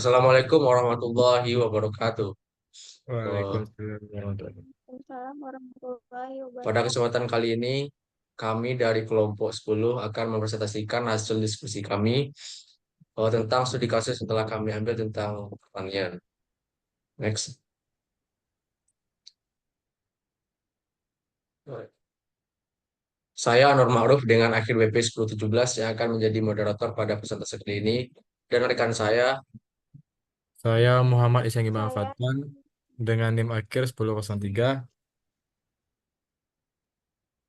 Assalamualaikum warahmatullahi wabarakatuh. Eh, Waalaikumsalam warahmatullahi Waalaikumsalam warahmatullahi Pada wabarakatuh. kesempatan kali ini, kami dari kelompok 10 akan mempresentasikan hasil diskusi kami tentang studi kasus yang telah kami ambil tentang pertanian. Next. Saya Anwar Ma'ruf dengan akhir WP 1017 yang akan menjadi moderator pada presentasi kali ini. Dan rekan saya, Saya Muhammad Isyan Gimana Saya Fadlan dengan NIM akhir 1003.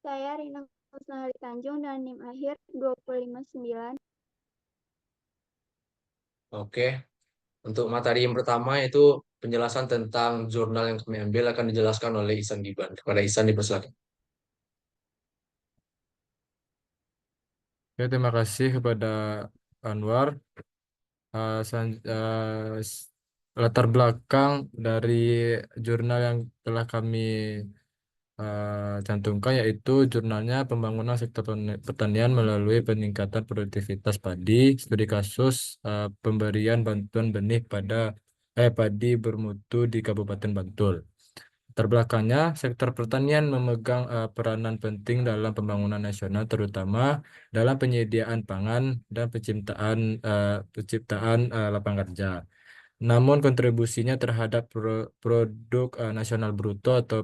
saya Rina Husnali Tanjung dan NIM akhir 259. oke. Untuk materi yang pertama yaitu penjelasan tentang jurnal yang kami ambil akan dijelaskan oleh Ihsan Giban. Kepada Ihsan dipersilakan. Ya, terima kasih kepada Anwar. Latar belakang dari jurnal yang telah kami cantumkan yaitu jurnalnya Pembangunan Sektor Pertanian melalui peningkatan produktivitas padi, studi kasus pemberian bantuan benih pada padi bermutu di Kabupaten Bantul. Terbelakangnya, sektor pertanian memegang peranan penting dalam pembangunan nasional, terutama dalam penyediaan pangan dan penciptaan lapangan kerja. Namun, kontribusinya terhadap produk nasional bruto atau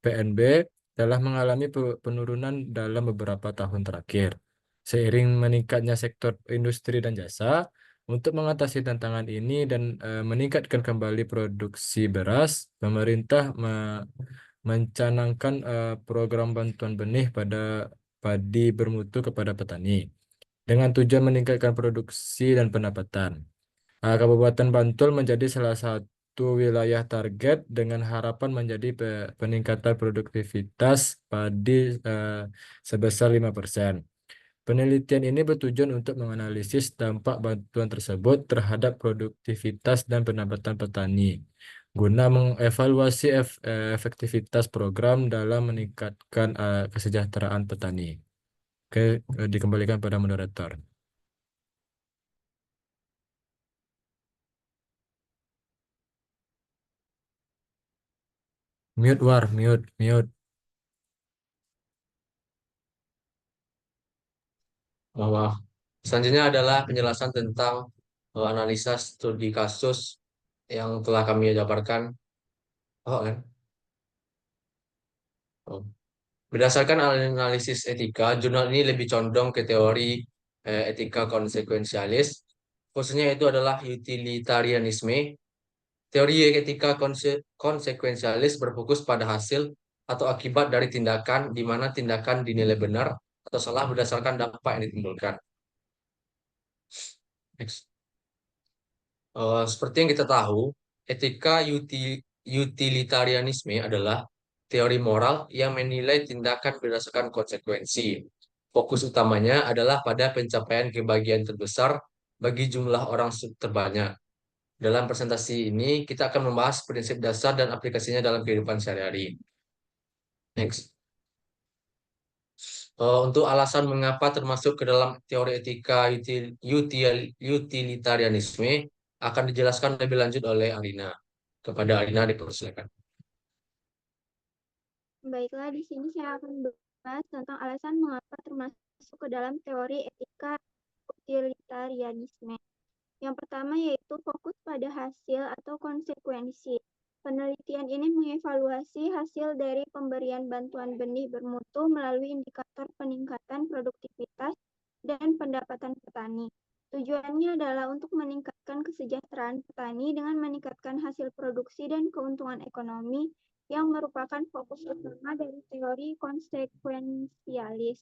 PNB telah mengalami penurunan dalam beberapa tahun terakhir. Seiring meningkatnya sektor industri dan jasa, untuk mengatasi tantangan ini dan meningkatkan kembali produksi beras, pemerintah mencanangkan program bantuan benih pada padi bermutu kepada petani dengan tujuan meningkatkan produksi dan pendapatan. Kabupaten Bantul menjadi salah satu wilayah target dengan harapan menjadi peningkatan produktivitas padi eh, sebesar 5%. Penelitian ini bertujuan untuk menganalisis dampak bantuan tersebut terhadap produktivitas dan pendapatan petani, guna mengevaluasi efektivitas program dalam meningkatkan kesejahteraan petani. Oke, dikembalikan pada moderator. Mute war, mute, mute. Bahwa selanjutnya adalah penjelasan tentang analisa studi kasus yang telah kami jabarkan. Oh, kan? Oh. Berdasarkan analisis etika, jurnal ini lebih condong ke teori etika konsekuensialis, khususnya itu adalah utilitarianisme. Teori etika konsekuensialis berfokus pada hasil atau akibat dari tindakan, di mana tindakan dinilai benar atau salah berdasarkan dampak yang ditimbulkan. Next. Seperti yang kita tahu, etika utilitarianisme adalah teori moral yang menilai tindakan berdasarkan konsekuensi. Fokus utamanya adalah pada pencapaian kebahagiaan terbesar bagi jumlah orang terbanyak. Dalam presentasi ini, kita akan membahas prinsip dasar dan aplikasinya dalam kehidupan sehari-hari. Next. Untuk alasan mengapa termasuk ke dalam teori etika utilitarianisme akan dijelaskan lebih lanjut oleh Alina. Kepada Alina dipersilakan. Baiklah, di sini saya akan membahas tentang alasan mengapa termasuk ke dalam teori etika utilitarianisme. Yang pertama yaitu fokus pada hasil atau konsekuensi. Penelitian ini mengevaluasi hasil dari pemberian bantuan benih bermutu melalui indikator peningkatan produktivitas dan pendapatan petani. Tujuannya adalah untuk meningkatkan kesejahteraan petani dengan meningkatkan hasil produksi dan keuntungan ekonomi yang merupakan fokus utama dari teori konsekuensialis.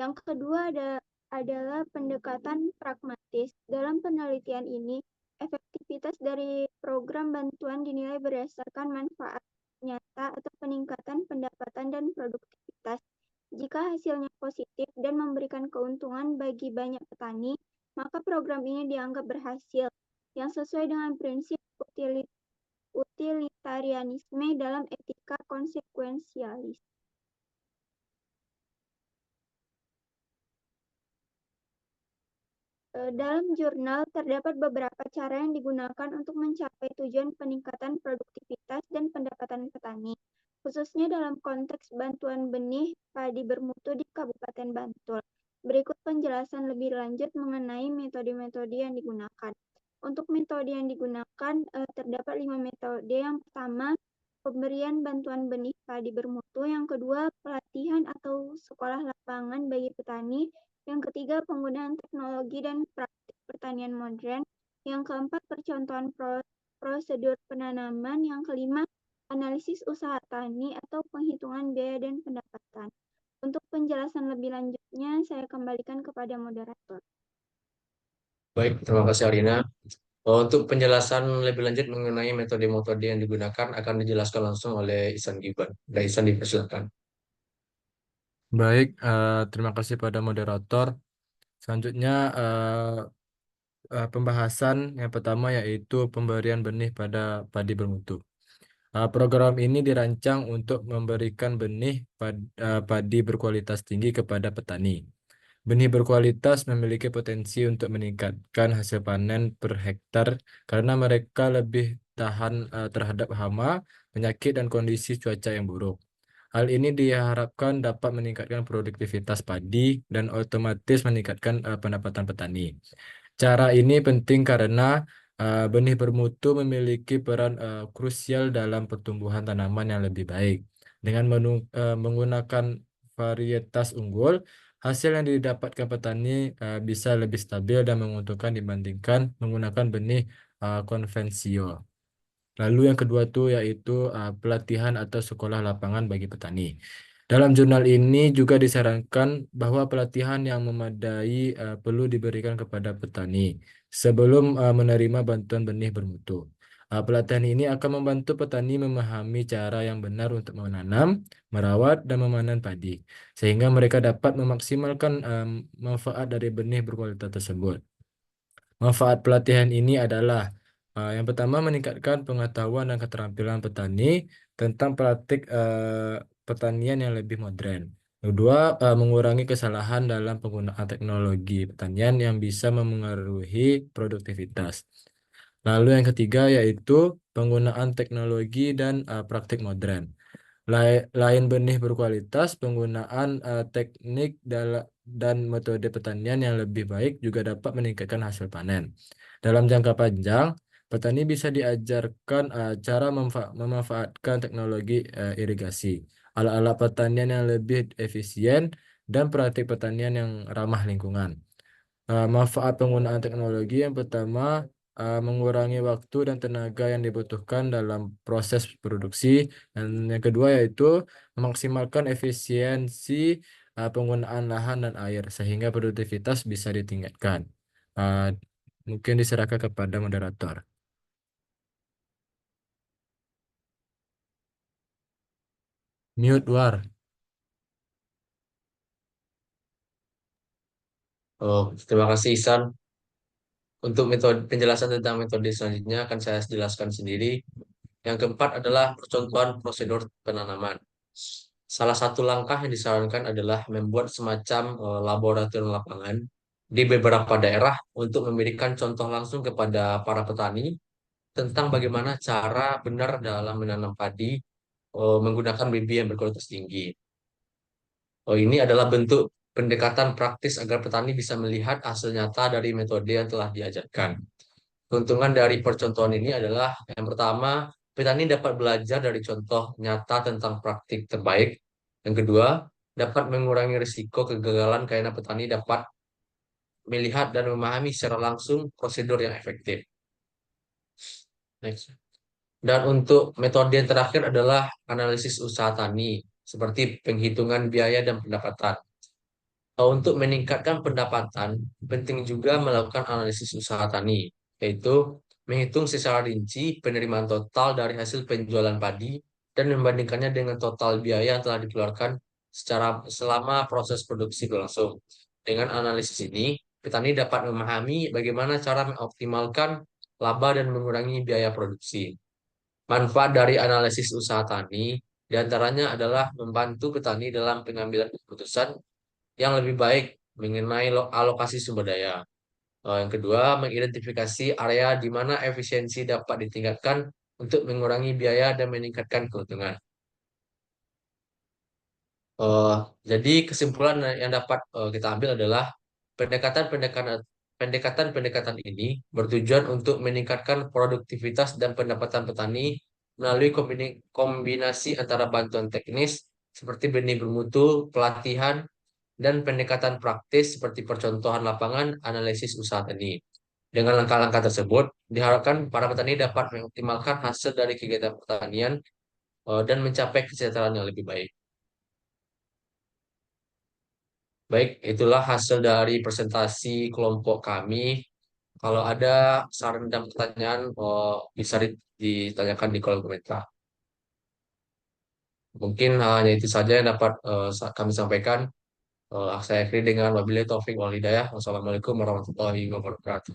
Yang kedua adalah pendekatan pragmatis. Dalam penelitian ini, efektivitas dari program bantuan dinilai berdasarkan manfaat nyata atau peningkatan pendapatan dan produktivitas. Jika hasilnya positif dan memberikan keuntungan bagi banyak petani, maka program ini dianggap berhasil, yang sesuai dengan prinsip utilitarianisme dalam etika konsekuensialis. Dalam jurnal terdapat beberapa cara yang digunakan untuk mencapai tujuan peningkatan produktivitas dan pendapatan petani, khususnya dalam konteks bantuan benih padi bermutu di Kabupaten Bantul. Berikut penjelasan lebih lanjut mengenai metode-metode yang digunakan. Untuk metode yang digunakan terdapat 5 metode. Yang pertama, pemberian bantuan benih padi bermutu. Yang kedua, pelatihan atau sekolah lapangan bagi petani. Yang ketiga, penggunaan teknologi dan praktik pertanian modern. Yang keempat, percontohan prosedur penanaman. Yang kelima, analisis usaha tani atau penghitungan biaya dan pendapatan. Untuk penjelasan lebih lanjutnya, saya kembalikan kepada moderator. Baik, terima kasih Alina. Untuk penjelasan lebih lanjut mengenai metode-metode yang digunakan akan dijelaskan langsung oleh Ihsan Giban. Dan Ihsan dipersilakan. Baik, terima kasih pada moderator. Selanjutnya pembahasan yang pertama yaitu pemberian benih pada padi bermutu. Program ini dirancang untuk memberikan benih padi berkualitas tinggi kepada petani. Benih berkualitas memiliki potensi untuk meningkatkan hasil panen per hektar karena mereka lebih tahan terhadap hama, penyakit, dan kondisi cuaca yang buruk. Hal ini diharapkan dapat meningkatkan produktivitas padi dan otomatis meningkatkan pendapatan petani. Cara ini penting karena benih bermutu memiliki peran krusial dalam pertumbuhan tanaman yang lebih baik. Dengan menggunakan varietas unggul, hasil yang didapatkan petani bisa lebih stabil dan menguntungkan dibandingkan menggunakan benih konvensional. Lalu yang kedua tuh yaitu pelatihan atau sekolah lapangan bagi petani. Dalam jurnal ini juga disarankan bahwa pelatihan yang memadai perlu diberikan kepada petani sebelum menerima bantuan benih bermutu. Pelatihan ini akan membantu petani memahami cara yang benar untuk menanam, merawat, dan memanen padi, sehingga mereka dapat memaksimalkan manfaat dari benih berkualitas tersebut. Manfaat pelatihan ini adalah yang pertama meningkatkan pengetahuan dan keterampilan petani tentang praktik pertanian yang lebih modern. Kedua, mengurangi kesalahan dalam penggunaan teknologi pertanian yang bisa memengaruhi produktivitas. Lalu yang ketiga yaitu penggunaan teknologi dan praktik modern. Lain benih berkualitas, penggunaan teknik dan metode pertanian yang lebih baik juga dapat meningkatkan hasil panen. Dalam jangka panjang, petani bisa diajarkan cara memanfaatkan teknologi irigasi, alat-alat pertanian yang lebih efisien, dan praktik pertanian yang ramah lingkungan. Manfaat penggunaan teknologi yang pertama mengurangi waktu dan tenaga yang dibutuhkan dalam proses produksi, dan yang kedua yaitu memaksimalkan efisiensi penggunaan lahan dan air sehingga produktivitas bisa ditingkatkan. Uh, Mungkin diserahkan kepada moderator. Mute War. Terima kasih Ihsan. Untuk metode penjelasan tentang metode selanjutnya akan saya jelaskan sendiri. Yang keempat adalah percontohan prosedur penanaman. Salah satu langkah yang disarankan adalah membuat semacam laboratorium lapangan di beberapa daerah untuk memberikan contoh langsung kepada para petani tentang bagaimana cara benar dalam menanam padi menggunakan bibit yang berkualitas tinggi. Ini adalah bentuk pendekatan praktis agar petani bisa melihat hasil nyata dari metode yang telah diajarkan. Keuntungan dari percontohan ini adalah yang pertama, petani dapat belajar dari contoh nyata tentang praktik terbaik. Yang kedua, dapat mengurangi risiko kegagalan karena petani dapat melihat dan memahami secara langsung prosedur yang efektif. Next. Dan untuk metode yang terakhir adalah analisis usaha tani, seperti penghitungan biaya dan pendapatan. Untuk meningkatkan pendapatan, penting juga melakukan analisis usaha tani, yaitu menghitung secara rinci penerimaan total dari hasil penjualan padi dan membandingkannya dengan total biaya yang telah dikeluarkan secara selama proses produksi berlangsung. Dengan analisis ini, petani dapat memahami bagaimana cara mengoptimalkan laba dan mengurangi biaya produksi. Manfaat dari analisis usaha tani diantaranya adalah membantu petani dalam pengambilan keputusan yang lebih baik mengenai alokasi sumber daya. Yang kedua, mengidentifikasi area di mana efisiensi dapat ditingkatkan untuk mengurangi biaya dan meningkatkan keuntungan. Eh, jadi kesimpulan yang dapat kita ambil adalah pendekatan-pendekatan pendekatan-pendekatan ini bertujuan untuk meningkatkan produktivitas dan pendapatan petani melalui kombinasi antara bantuan teknis seperti benih bermutu, pelatihan, dan pendekatan praktis seperti percontohan lapangan, analisis usaha tani. Dengan langkah-langkah tersebut, diharapkan para petani dapat mengoptimalkan hasil dari kegiatan pertanian dan mencapai kesejahteraan yang lebih baik. Baik, itulah hasil dari presentasi kelompok kami. Kalau ada saran dan pertanyaan, bisa ditanyakan di kolom komentar. Mungkin hanya itu saja yang dapat kami sampaikan. Saya akhiri dengan wabillahi taufik wal hidayah. Wassalamualaikum warahmatullahi wabarakatuh.